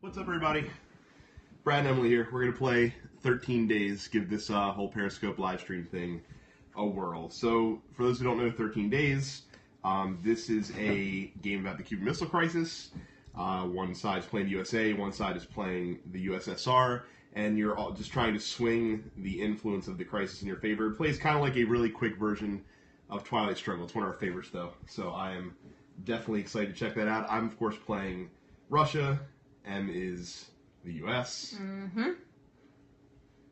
What's up, everybody? Brad and Emily here. We're going to play 13 Days, give this whole Periscope live stream thing a whirl. So, for those who don't know 13 Days, this is a game about the Cuban Missile Crisis. One side is playing the USA, one side is playing the USSR, and you're all just trying to swing the influence of the crisis in your favor. It plays kind of like a really quick version of Twilight Struggle. It's one of our favorites, though, so I am definitely excited to check that out. I'm, of course, playing Russia. M is the U.S. Mm-hmm.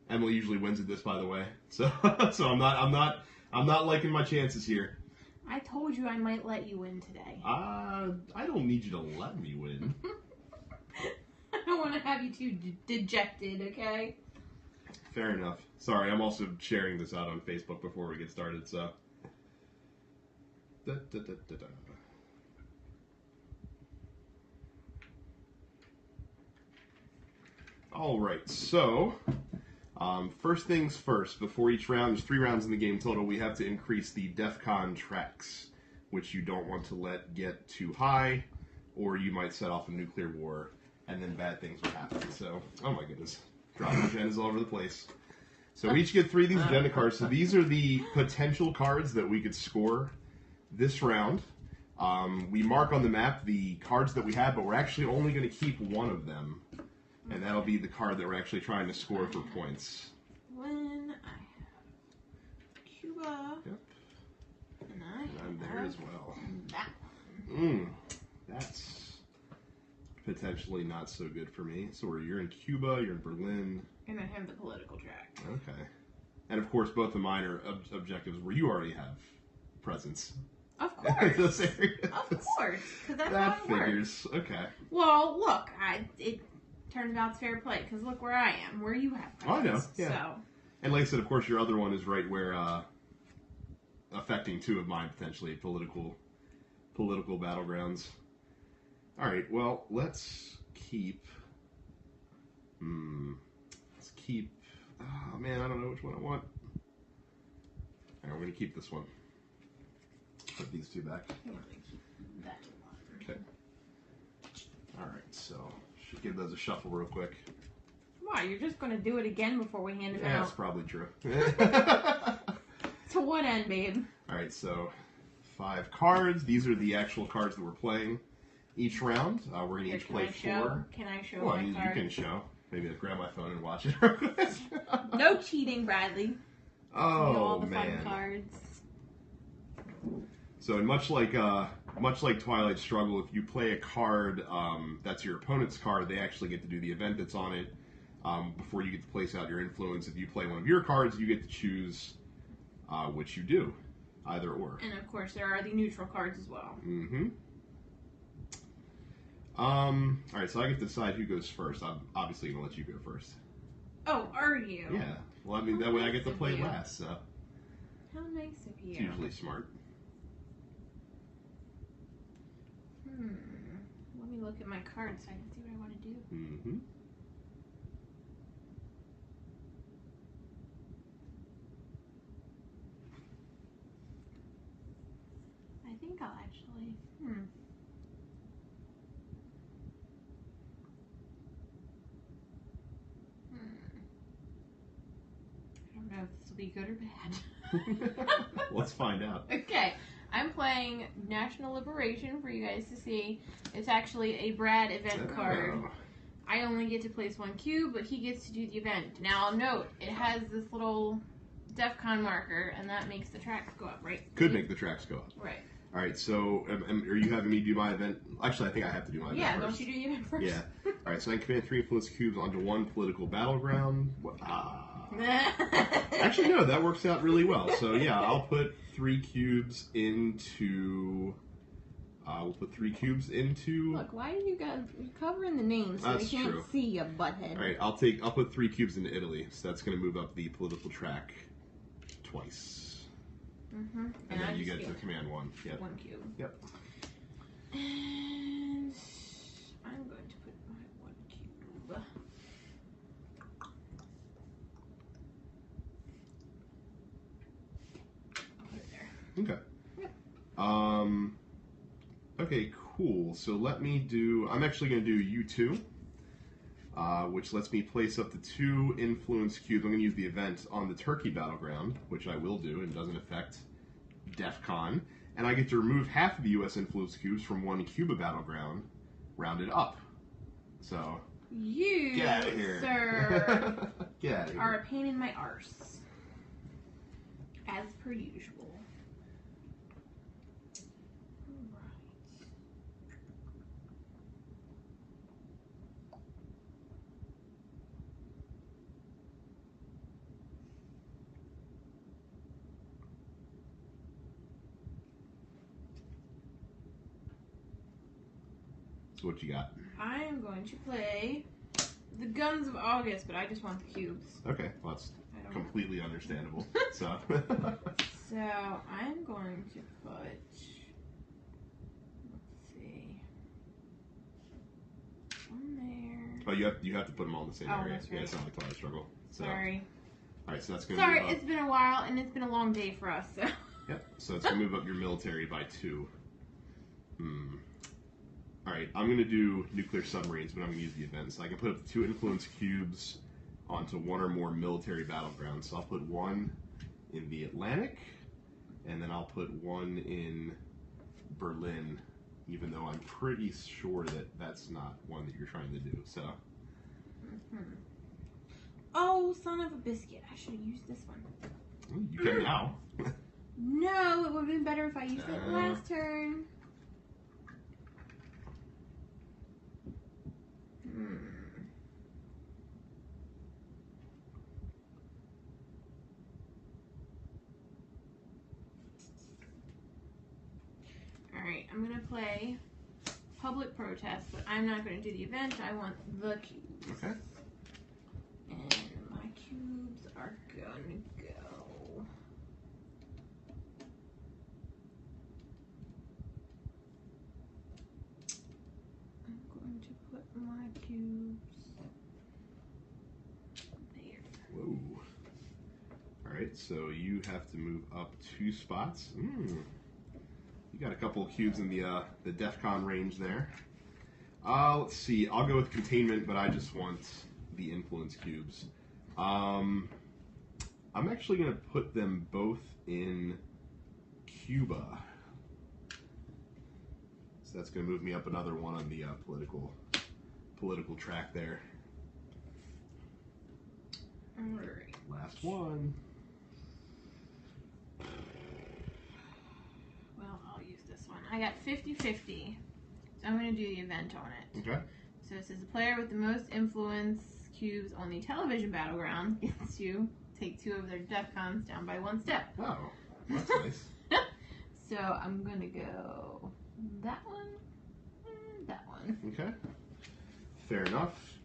Emily usually wins at this, by the way. So I'm not liking my chances here. I told you I might let you win today. I don't need you to let me win. I don't want to have you too dejected, okay? Fair enough. Sorry, I'm also sharing this out on Facebook before we get started, so. Alright, so, first things first, before each round, there's 3 rounds in the game total, we have to increase the DEFCON tracks, which you don't want to let get too high, or you might set off a nuclear war, and then bad things will happen. So, oh my goodness, dropping agendas all over the place. So we each get 3 of these agenda cards, so these are the potential cards that we could score this round. We mark on the map the cards that we have, but we're actually only going to keep one of them. And that'll be the card that we're actually trying to score for points. When I have Cuba. Yep. And I'm there as well. That That's potentially not so good for me. So you're in Cuba, you're in Berlin. And I have the political track. Okay. And of course, both of mine are objectives where you already have presence. Of course. Those areas. Of course. Because that's that how it figures. works. Okay. Well, look, it turns out it's fair play, because look where I am, where you have presence. Oh, I know, yeah. So. And like I said, of course, your other one is right where, affecting 2 of mine, potentially, political battlegrounds. Alright, well, let's keep, oh man, I don't know which one I want. Alright, we're going to keep this one. Put these 2 back. I'm going to keep that one. Okay. Alright, so, should give those a shuffle real quick. Why? You're just going to do it again before we hand it Yeah, out? that's probably true. To what end, babe? Alright, so 5 cards. These are the actual cards that we're playing each round. We're going to each play 4. Can I show Well, my you card? can show. Maybe I'll grab my phone and watch it. No cheating, Bradley. Oh, all the man. fun cards. So, much like Twilight Struggle, if you play a card that's your opponent's card, they actually get to do the event that's on it before you get to place out your influence. If you play one of your cards, you get to choose which you do, either or. And of course, there are the neutral cards as well. Mm-hmm. Alright, so I get to decide who goes first. I'm obviously going to let you go first. Oh, are you? Yeah. Well, I mean, that way I get to play last, so. How nice of you. It's usually smart. Let me look at my cards so I can see what I want to do. Mm-hmm. I think I'll actually... I don't know if this will be good or bad. Let's find out. Okay. I'm playing National Liberation for you guys to see. It's actually a Brad event card. I only get to place 1 cube, but he gets to do the event. Now, note, it has this little DEFCON marker, and that makes the tracks go up, right? Could make the tracks go up. Right. All right, so are you having me do my event? Actually, I think I have to do my event first. Don't you do the event first? Yeah. All right, so I can command 3 influence cubes onto 1 political battleground. Actually, no, that works out really well. So, yeah, I'll put 3 cubes into... we'll put 3 cubes into... Look, why are you guys covering the names so we can't see you, butthead? All right, I'll put 3 cubes into Italy, so that's going to move up the political track twice. Mm-hmm. And then you get to command 1. Yep. 1 cube. Yep. And I'm going to put my 1 cube. I'll put it there. Okay. Yep. Okay, cool. So let me do... I'm actually going to do U2. which lets me place up to 2 influence cubes. I'm going to use the event on the Turkey battleground, which I will do, and doesn't affect DEF CON. And I get to remove half of the U.S. influence cubes from 1 Cuba battleground, rounded up. So, you, get out of here. Sir, Get out of here. are a pain in my arse. As per usual. So what you got? I am going to play the Guns of August, but I just want the cubes. Okay, well, that's completely understandable. So, so I'm going to put. Let's see. One there. oh, you have to put them all in the same area. That's right. Yeah, it's not like Twilight Struggle. So. Sorry. All right, so that's going to Sorry, move up. it's been a while and it's been a long day for us. So. Yep. So it's going to move up your military by 2. All right, I'm going to do nuclear submarines, but I'm going to use the event. So I can put up 2 influence cubes onto 1 or more military battlegrounds. So I'll put 1 in the Atlantic, and then I'll put 1 in Berlin, even though I'm pretty sure that that's not one that you're trying to do. So. Oh, son of a biscuit. I should have used this one. You can now. No, it would have been better if I used it last turn. Alright, I'm going to play Public Protest, but I'm not going to do the event. I want the cubes. Okay. And my cubes are going to go. I'm going to put my cubes there. Whoa. Alright, so you have to move up 2 spots. You got a couple of cubes in the DEF CON range there. Let's see. I'll go with containment, but I just want the influence cubes. I'm actually going to put them both in Cuba. So that's going to move me up another 1 on the political track there. Alright. Last one. Well, I'll use this one. I got 50-50. So I'm going to do the event on it. Okay. So it says the player with the most influence cubes on the television battleground gets to take 2 of their DEF CONs down by 1 step. Oh, that's nice. So I'm going to go that one and that one. Okay. Fair enough.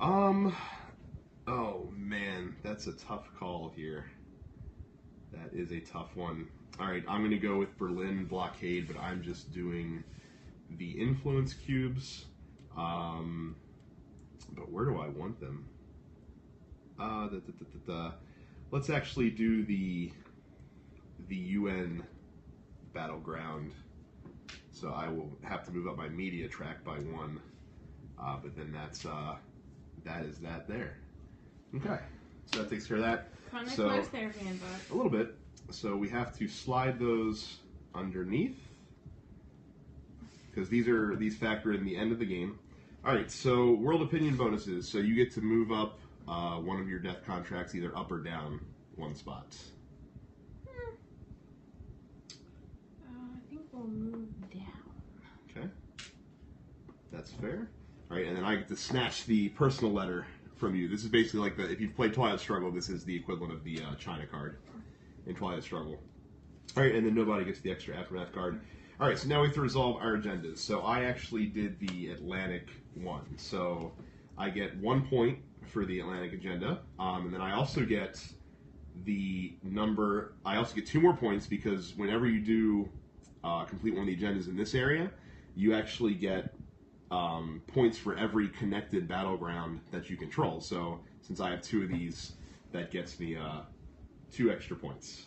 Oh man, that's a tough call here. That is a tough one. Alright, I'm going to go with Berlin blockade, but I'm just doing the influence cubes. But where do I want them? Let's actually do the UN battleground. So I will have to move up my media track by 1. But then that is that there. Okay, so that takes care of that. Kind of close there, Vanbot. A little bit. So we have to slide those underneath because these factor in the end of the game. All right, so world opinion bonuses. So you get to move up 1 of your death contracts either up or down 1 spot. I think we'll move down. Okay, that's fair. All right, and then I get to snatch the personal letter from you. This is basically like if you've played Twilight Struggle, this is the equivalent of the China card in Twilight Struggle. All right, and then nobody gets the extra Aftermath card. All right, so now we have to resolve our agendas. So I actually did the Atlantic one. So I get 1 point for the Atlantic agenda, and then I also get the number. I also get 2 more points because whenever you do complete one of the agendas in this area, you actually get points for every connected battleground that you control. So since I have 2 of these, that gets me 2 extra points.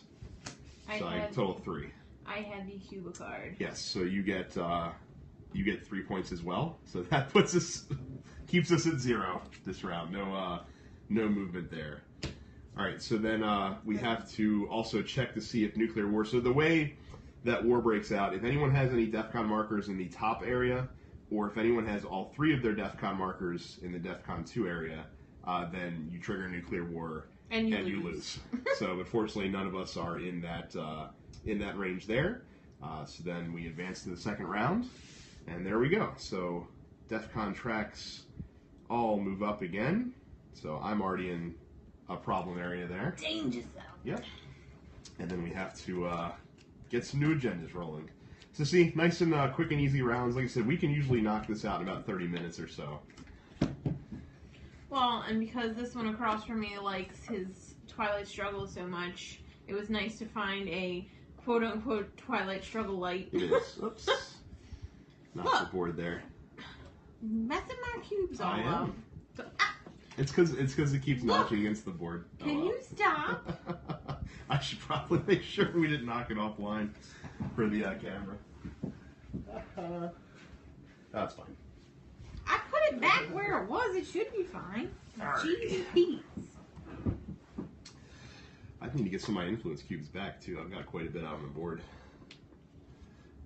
So I total 3. I had the Cuba card. Yes, so you get 3 points as well. So that puts us Keeps us at 0 this round. No movement there. All right, so then we have to also check to see if nuclear war. So the way that war breaks out, if anyone has any DEFCON markers in the top area, or if anyone has all 3 of their DEFCON markers in the DEFCON 2 area, then you trigger nuclear war and you lose. So, but fortunately, none of us are in that range there. So then we advance to the second round, and there we go. So DEFCON tracks all move up again. So I'm already in a problem area there. Danger zone. Yep. And then we have to get some new agendas rolling. So see, nice and quick and easy rounds. Like I said, we can usually knock this out in about 30 minutes or so. Well, and because this one across from me likes his Twilight Struggle so much, it was nice to find a quote-unquote Twilight Struggle light. It is. Oops. Knocked the board there. Messing my cubes all up. So, It's because it keeps notching against the board. Can you stop? I should probably make sure we didn't knock it offline for the camera. That's fine. I put it back where it was. It should be fine. Right. Cheesy Pete's. I need to get some of my influence cubes back too. I've got quite a bit out on the board.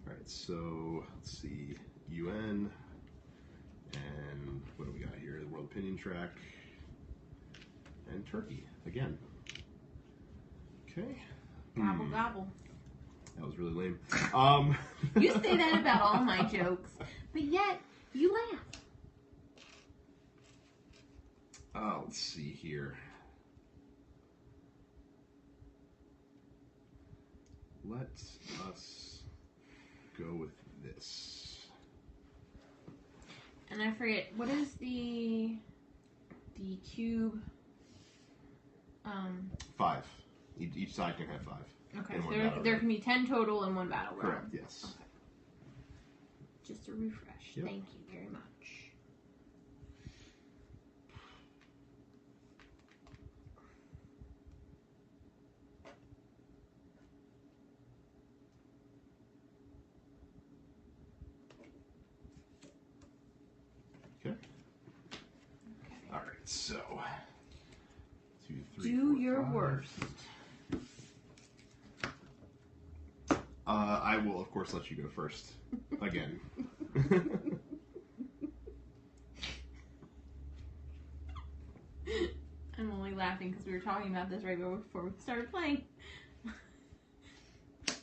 All right, so let's see, UN, and what do we got here? The World Opinion Track, and Turkey again. Okay. Gobble gobble. That was really lame. You say that about all my jokes, but yet you laugh. Let's see here. Let us go with this. And I forget, what is the cube? 5. Each side can have 5. Okay, so there can be 10 total in one battle round. Correct, yes. Okay. Just a refresh. Yep. Thank you very much. Okay. All right, so 2, 3, Do 4, your 5. worst. I will, of course, let you go first. Again. I'm only laughing because we were talking about this right before we started playing.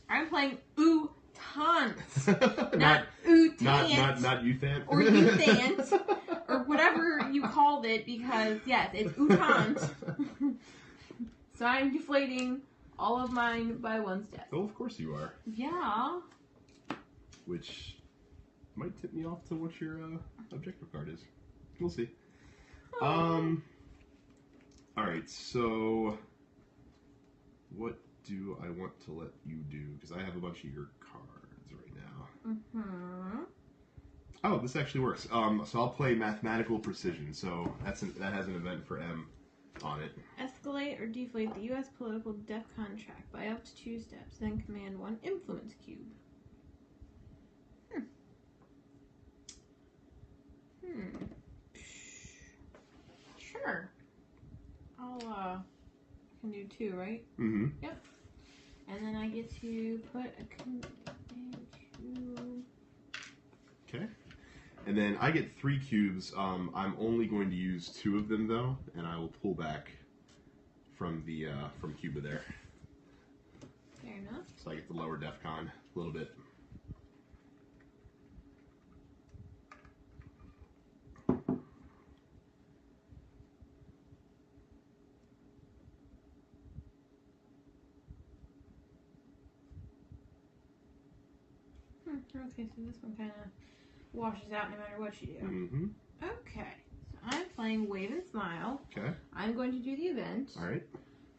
I'm playing Utans. Not Utant. Not Uthant. Or Uthant. Or whatever you called it, because, yes, it's Utant. So I'm deflating all of mine by 1 step. Oh, of course you are. Yeah. Which might tip me off to what your objective card is. We'll see. Oh. Alright, so what do I want to let you do? Because I have a bunch of your cards right now. Mm-hmm. Oh, this actually works. So I'll play Mathematical Precision. So that has an event for M on it. Escalate or deflate the U.S. political DEFCON track by up to 2 steps, then command 1 influence cube. Sure. I can do 2, right? Mm-hmm. Yep. And then I get to put a Okay. And then I get 3 cubes. I'm only going to use 2 of them though, and I will pull back from the from Cuba there. Fair enough. So I get the lower DEFCON a little bit. Okay, so this one kind of washes out no matter what you do. Mm-hmm. Okay, so I'm playing Wave and Smile. Okay. I'm going to do the event. All right.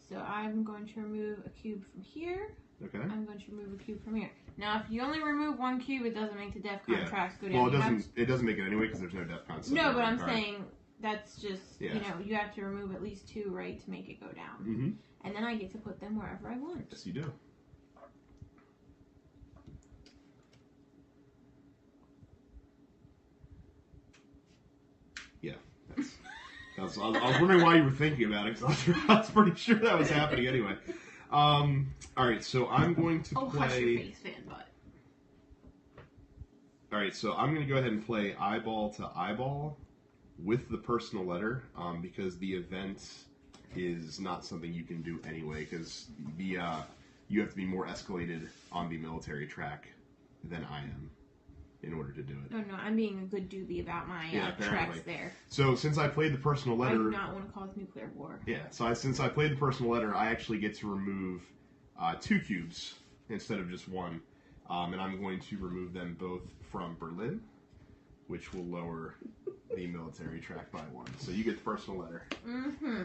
So I'm going to remove a cube from here. Okay. I'm going to remove a cube from here. Now, if you only remove 1 cube, it doesn't make the DEFCON tracks go down. Well, it doesn't make it anyway because there's no DEFCON. No, but I'm saying that's just, you know, you have to remove at least 2, right, to make it go down. Mm-hmm. And then I get to put them wherever I want. Yes, you do. Yeah. I was wondering why you were thinking about it, because I was pretty sure that was happening anyway. Alright, so I'm going to play... hush your face, fan butt. Alright, so I'm going to go ahead and play eyeball to eyeball with the personal letter, because the event is not something you can do anyway, because you have to be more escalated on the military track than I am in order to do it. No, I'm being a good doobie about my tracks there. So since I played the personal letter... I do not want to cause nuclear war. Yeah, so since I played the personal letter, I actually get to remove 2 cubes instead of just 1. And I'm going to remove them both from Berlin, which will lower the military track by 1. So you get the personal letter. Mm-hmm.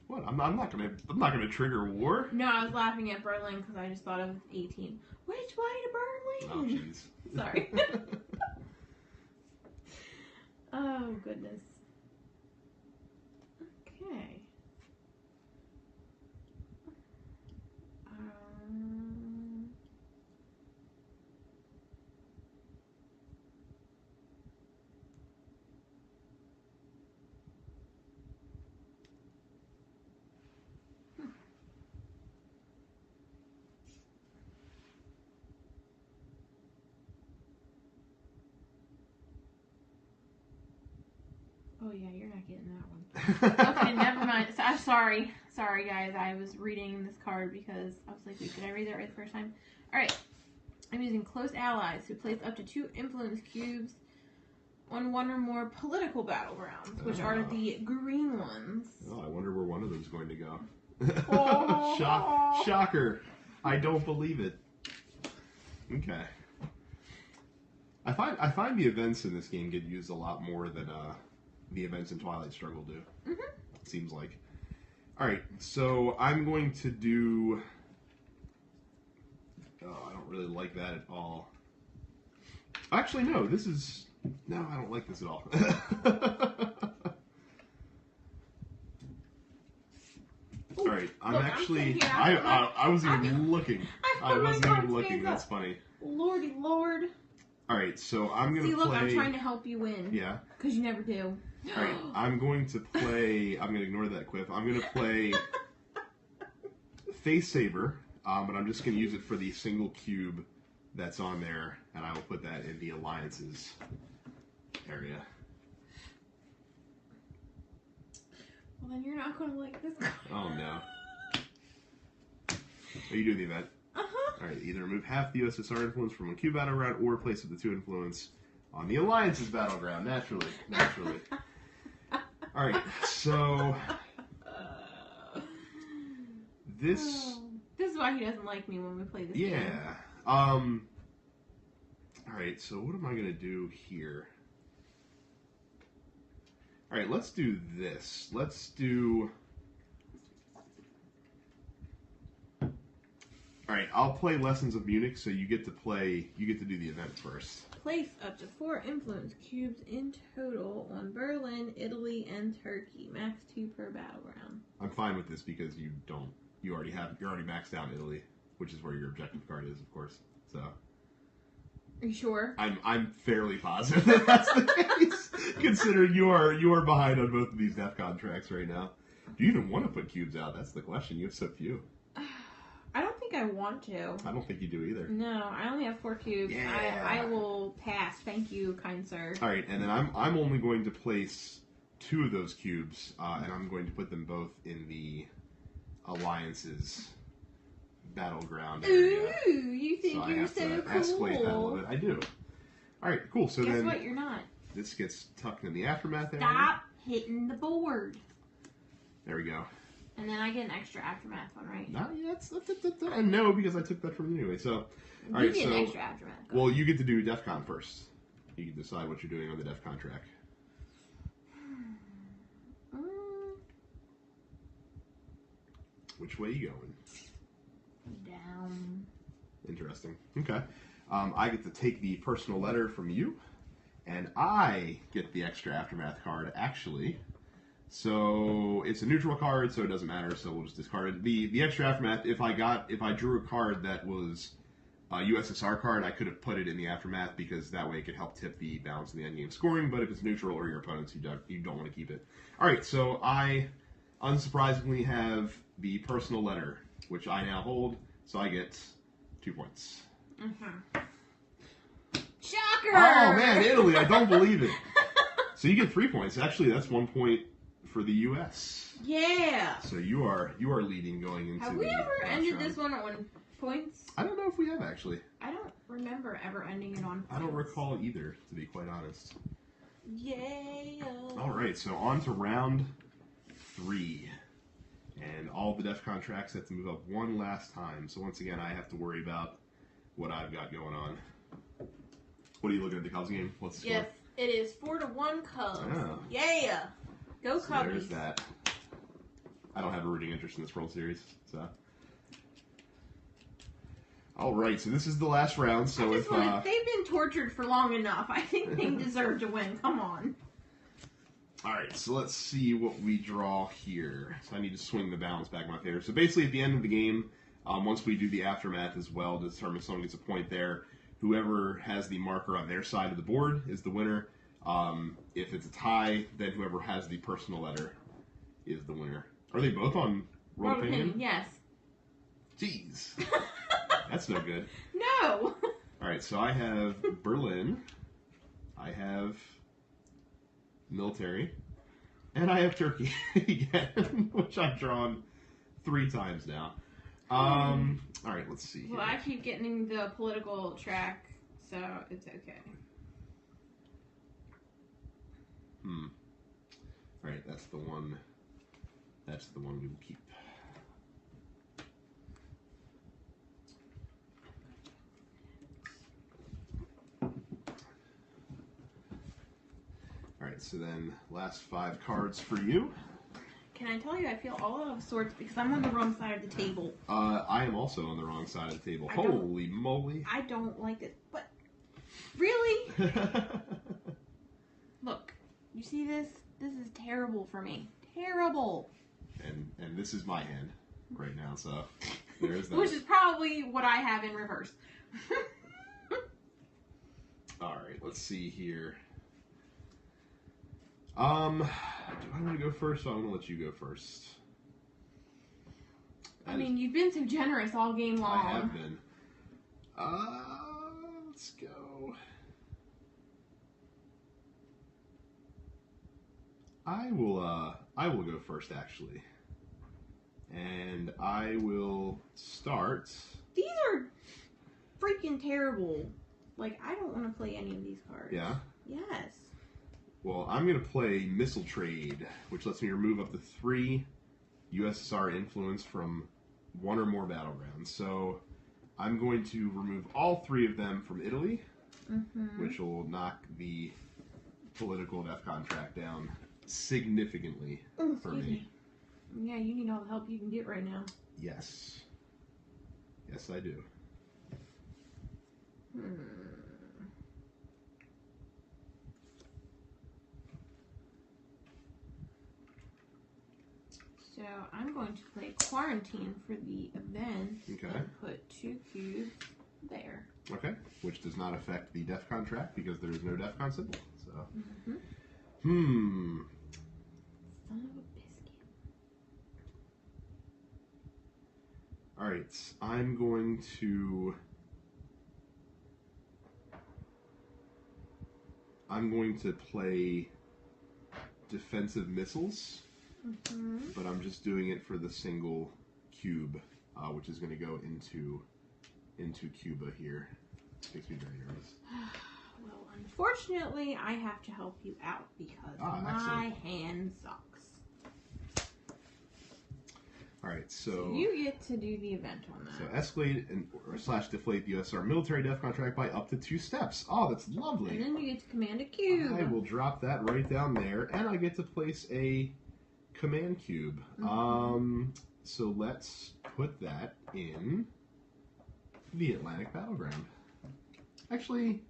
What? I'm not gonna trigger war. No, I was laughing at Berlin because I just thought of 18. Which way to Berlin? Oh, jeez. Sorry. Oh, goodness. Okay. Oh, yeah, you're not getting that one. Okay, never mind. So, I'm sorry. Sorry, guys. I was reading this card because I was like, wait, did I read that right the first time? Alright. I'm using close allies to place up to 2 influence cubes on 1 or more political battlegrounds, which are the green ones. Oh, I wonder where one of them's going to go. Oh. Shocker. I don't believe it. Okay. I find the events in this game get used a lot more than the events in Twilight Struggle do. Mm-hmm. It seems like. Alright, so I'm going to do... Oh, I don't really like that at all. Actually, no, this is... No, I don't like this at all. Alright, I'm actually... I wasn't even looking. I wasn't even looking, that's funny. Lordy lord. Alright, so I'm going to play... See, look, I'm trying to help you win. Yeah. Because you never do. Alright, I'm going to play... I'm going to ignore that quip. I'm going to play Face Saber, but I'm just going to use it for the single cube that's on there, and I will put that in the Alliances area. Well, then you're not going to like this card. Oh, no. Are you doing the event? Uh-huh. Alright, either remove half the USSR influence from a cube battleground or place up to 2 influence on the Alliance's battleground. Naturally. Alright, so... This is why he doesn't like me when we play this game. Yeah. Alright, so what am I going to do here? Alright, let's do this. Let's do... Alright, I'll play Lessons of Munich, so you get to do the event first. Place up to 4 influence cubes in total on Berlin, Italy, and Turkey. Max 2 per battleground. I'm fine with this because you're already maxed out in Italy, which is where your objective card is, of course. So are you sure? I'm fairly positive that that's the case, considering you are behind on both of these DEFCON tracks right now. Do you even want to put cubes out? That's the question. You have so few. I don't think I want to. I don't think you do either. No, I only have 4 cubes. Yeah. I will pass. Thank you, kind sir. All right, and then I'm only going to place 2 of those cubes, and I'm going to put them both in the Alliance's battleground area. Ooh, you think so you're I have so to cool. escalate that a little bit. I do. All right, cool. So guess what? You're not. This gets tucked in the aftermath area. Stop hitting the board. There we go. And then I get an extra aftermath one, right? Not yet. And no, because I took that from you anyway. So, all right. You get an extra aftermath. Well, you get to do DEFCON first. You can decide what you're doing on the DEFCON track. Which way you going? Down. Interesting. Okay. I get to take the personal letter from you, and I get the extra aftermath card, actually. So it's a neutral card, so it doesn't matter. So we'll just discard it. The extra aftermath. If I drew a card that was USSR card, I could have put it in the aftermath because that way it could help tip the balance in the endgame scoring. But if it's neutral or your opponents, you don't want to keep it. All right, so I unsurprisingly have the personal letter, which I now hold, so I get 2 points. Mm-hmm. Shocker! Oh man, Italy! I don't believe it. So you get 3 points. Actually, that's 1 point for the U.S. Yeah. So you are leading going into. Have we ever ended this one at 1 points? I don't know if we have actually. I don't remember ever ending it on points. I don't recall either, to be quite honest. Yeah. All right, so on to round 3, and all the DEF CON tracks have to move up one last time. So once again, I have to worry about what I've got going on. What are you looking at the Cubs game? What's the score? Yes, it is 4-1 Cubs. Oh. Yeah. Go So Cubbies. there's that. I don't have a rooting interest in this World Series, so. All right, so this is the last round. So if they've been tortured for long enough, I think they deserve to win. Come on. All right, so let's see what we draw here. So I need to swing the balance back in my favor. So basically, at the end of the game, once we do the aftermath as well to determine if someone gets a point there, whoever has the marker on their side of the board is the winner. If it's a tie, then whoever has the personal letter is the winner. Are they both on World Opinion? Yes. Jeez. That's no good. No. All right, so I have Berlin, I have military, and I have Turkey again, which I've drawn 3 times now. All right, let's see. Well, I keep getting the political track, so it's okay. All right, that's the one. That's the one we will keep. All right, so then last 5 cards for you. Can I tell you, I feel all out of sorts because I'm on the wrong side of the table. I am also on the wrong side of the table. Holy moly. I don't like it. But, really? Look, you see this? This is terrible for me. Terrible. And this is my hand right now, so there is that. Which is probably what I have in reverse. All right, let's see here. Do I want to go first, or I want to let you go first? I mean, you've been so generous all game long. I have been. Let's go. I will go first, actually. And I will start. These are freaking terrible. Like, I don't want to play any of these cards. Yeah? Yes. Well, I'm going to play Missile Trade, which lets me remove up to 3 USSR influence from 1 or more battlegrounds. So I'm going to remove all 3 of them from Italy, which will knock the political DEF CON track down significantly for me. Yeah, you need all the help you can get right now. Yes. Yes, I do. So I'm going to play Quarantine for the event and put 2 cubes there. Okay, which does not affect the DEF CON track because there is no DEF CON symbol. So, Son of a biscuit. All right, I'm going to play defensive missiles, but I'm just doing it for the single cube, which is going to go into Cuba here. Makes me very nervous. Well, unfortunately, I have to help you out because my hand sucks. All right, so you get to do the event on that. So escalate / deflate the USSR military DEF CON track by up to 2 steps. Oh, that's lovely. And then you get to command a cube. I will drop that right down there, and I get to place a command cube. So let's put that in the Atlantic Battleground. Actually,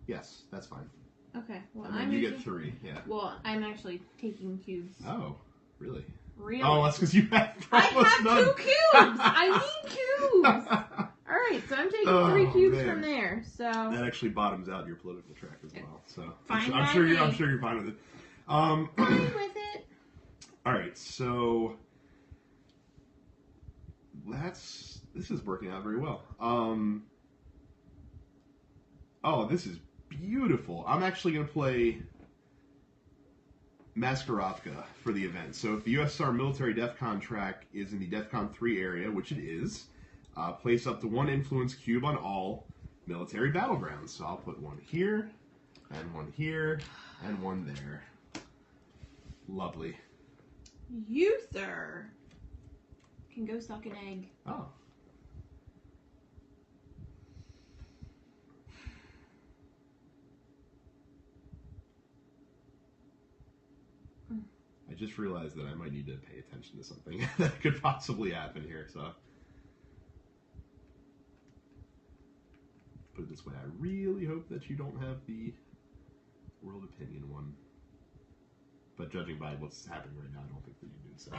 yes, that's fine. Okay. Well, and then you get 3. Yeah. Well, I'm actually taking cubes. Oh, really? Really? Oh, that's because you have I have none. 2 cubes. I need cubes. All right. Alright, so I'm taking 3 cubes from there, so... That actually bottoms out your political track as well, so... Fine I'm sure you're fine with it. Fine with it. Alright, so... This is working out very well. Oh, this is beautiful. I'm actually going to play Maskarovka for the event. So if the USSR military DEFCON track is in the DEFCON 3 area, which it is, place up to 1 influence cube on all military battlegrounds. So I'll put 1 here, and 1 here, and 1 there. Lovely. You, sir, can go suck an egg. Oh. I just realized that I might need to pay attention to something that could possibly happen here, so... Put it this way, I really hope that you don't have the world opinion one. But judging by what's happening right now, I don't think that you do, so...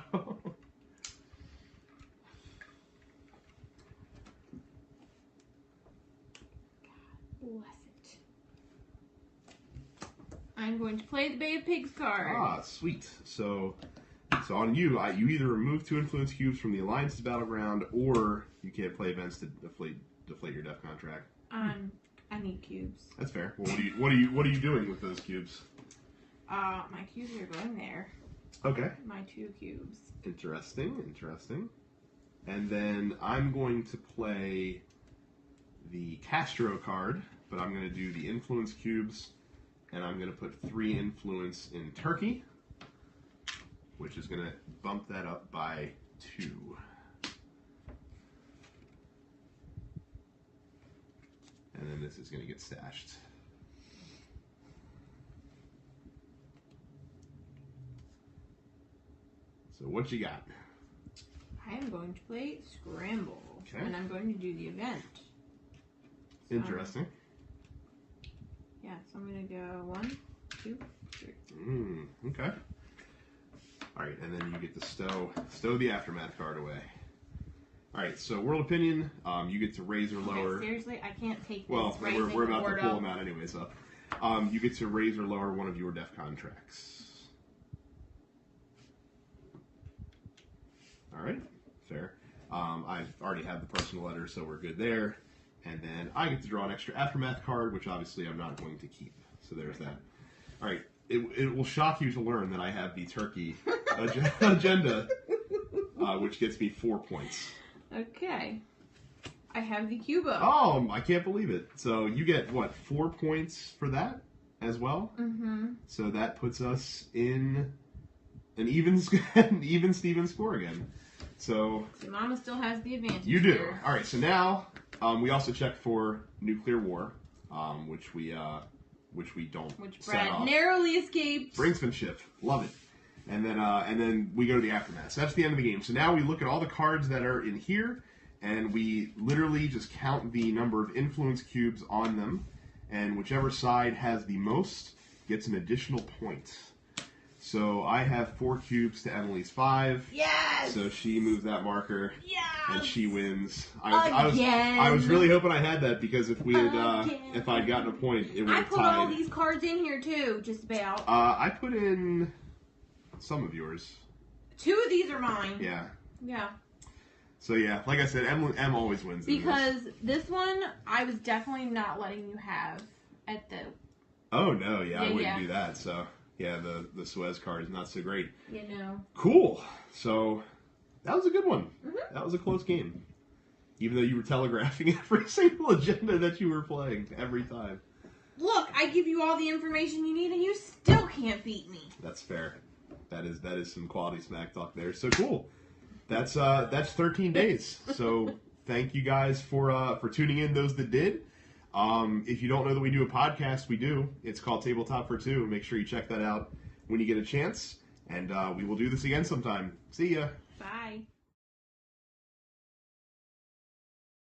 Bless it. I'm going to play the Bay of Pigs card. Ah, sweet. So on you, you either remove 2 influence cubes from the Alliance's battleground, or you can't play events to deflate your DEFCON track. I need cubes. That's fair. Well, what are you doing with those cubes? My cubes are going there. Okay. My 2 cubes. Interesting. And then I'm going to play the Castro card, but I'm going to do the influence cubes, and I'm going to put 3 influence in Turkey, which is going to bump that up by 2. And then this is going to get stashed. So what you got? I am going to play Scramble. Okay. And I'm going to do the event. Interesting. Yeah, so I'm going to go 1, 2, 3. Okay. Alright, and then you get to stow the Aftermath card away. Alright, so World Opinion, you get to raise or lower. Okay, seriously, I can't take this. Well, we're about to pull them out anyway, so. You get to raise or lower one of your DEFCON tracks. Alright, fair. I've already had the personal letter, so we're good there. And then I get to draw an extra Aftermath card, which obviously I'm not going to keep. So there's that. Alright, it will shock you to learn that I have the Turkey agenda, which gets me 4 points. Okay. I have the Cuba. Oh, I can't believe it. So you get, what, 4 points for that as well? Mm-hmm. So that puts us in an even Steven score again. So Mama still has the advantage. you do. There. All right, so now we also check for nuclear war, which we don't Which set Brad off. narrowly escaped. Brinksmanship. Love it. And then we go to the Aftermath. So that's the end of the game. So now we look at all the cards that are in here, and we literally just count the number of influence cubes on them, and whichever side has the most gets an additional point. So I have 4 cubes to Emily's 5. Yes! So she moves that marker. Yes! And she wins. Again! I was really hoping I had that, because if I'd gotten a point, it would have tied. I put all these cards in here too, just about. I put in some of yours. 2 of these are mine. Yeah. Yeah. So yeah, like I said, Em always wins. Because this one, I was definitely not letting you have at the... Oh no, yeah, I wouldn't do that. So yeah, the Suez card is not so great. You know. Cool. So that was a good one. Mm-hmm. That was a close game. Even though you were telegraphing every single agenda that you were playing every time. Look, I give you all the information you need, and you still can't beat me. That's fair. That is some quality smack talk there. So cool. That's 13 days. So thank you guys for tuning in. Those that did. If you don't know that we do a podcast, we do. It's called Tabletop for 2. Make sure you check that out when you get a chance. And we will do this again sometime. See ya. Bye.